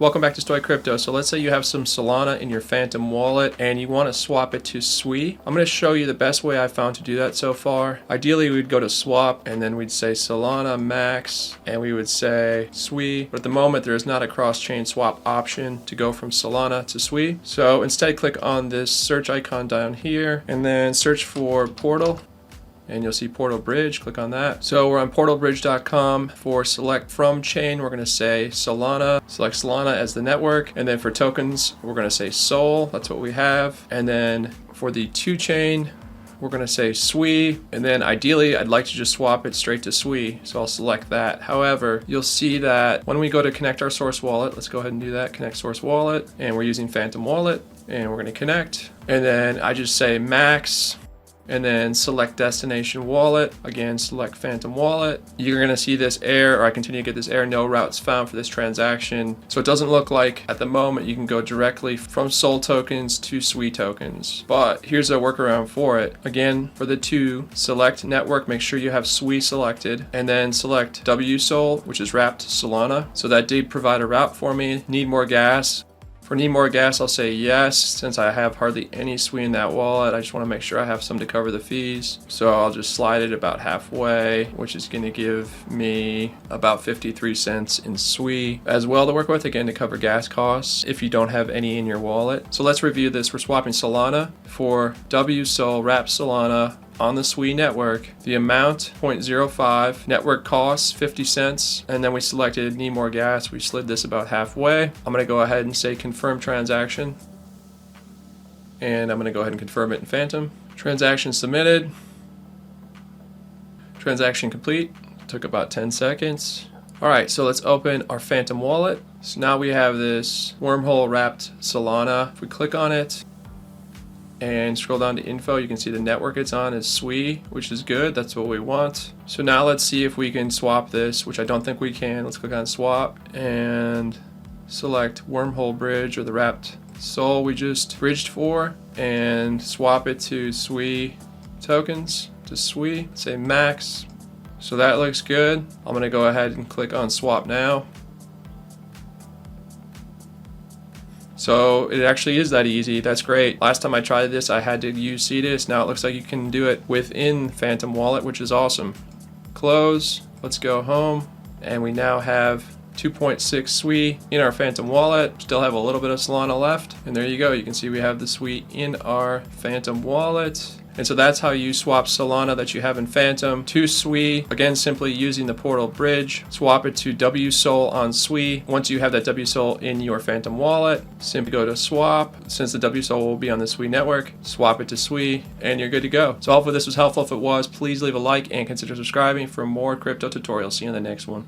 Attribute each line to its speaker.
Speaker 1: Welcome back to Sui Crypto. So let's say you have some Solana in your Phantom wallet and you want to swap it to Sui. I'm going to show you the best way I've found to do that so far. Ideally, we'd go to swap and then we'd say Solana max and we would say Sui. But at the moment, there is not a cross-chain swap option to go from Solana to Sui. So instead, click on this search icon down here and then search for Portal. And you'll see Portal Bridge, click on that. So we're on portalbridge.com. For select from chain, we're gonna say Solana. Select Solana as the network. And then for tokens, we're gonna say Sol, that's what we have. And then for the to chain, we're gonna say Sui. And then ideally, I'd like to just swap it straight to Sui. So I'll select that. However, you'll see that when we go to connect our source wallet, let's go ahead and do that, connect source wallet. And we're using Phantom wallet and we're gonna connect. And then I just say max, and then select destination wallet. Again, select Phantom wallet. You're gonna see this error, or I continue to get this error, no routes found for this transaction. So it doesn't look like at the moment you can go directly from Sol tokens to Sui tokens. But here's a workaround for it. Again, for the two, select network, make sure you have Sui selected, and then select WSOL, which is wrapped Solana. So that did provide a route for me. Need more gas. For need more gas, I'll say yes, since I have hardly any Sui in that wallet. I just want to make sure I have some to cover the fees. So I'll just slide it about halfway, which is going to give me about 53 cents in Sui as well to work with, again, to cover gas costs if you don't have any in your wallet. So let's review this. We're swapping Solana for WSOL wrapped Solana on the Sui network. The amount 0.05, network costs 50 cents, and then we selected need more gas. We slid this about halfway. I'm gonna go ahead and say confirm transaction, and I'm gonna go ahead and confirm it in Phantom. Transaction submitted. Transaction complete. Took about 10 seconds. All right, so let's open our Phantom wallet. So now we have this wormhole wrapped Solana. If we click on it and scroll down to info, you can see the network it's on is Sui, which is good. That's what we want. So now let's see if we can swap this, which I don't think we can. Let's click on swap and select wormhole bridge, or the wrapped Sol we just bridged for, and swap it to Sui tokens, to Sui, say max. So that looks good. I'm gonna go ahead and click on swap now. So it actually is that easy. That's great. Last time I tried this, I had to use CDIS. Now it looks like you can do it within Phantom wallet, which is awesome. Close. Let's go home. And we now have 2.6 Sui in our Phantom wallet. Still have a little bit of Solana left. And there you go. You can see we have the Sui in our Phantom wallet. And so that's how you swap Solana that you have in Phantom to Sui. Again, simply using the Portal Bridge. Swap it to WSOL on Sui. Once you have that WSOL in your Phantom wallet, simply go to swap. Since the WSOL will be on the Sui network, swap it to Sui, and you're good to go. So hopefully this was helpful. If it was, please leave a like and consider subscribing for more crypto tutorials. See you in the next one.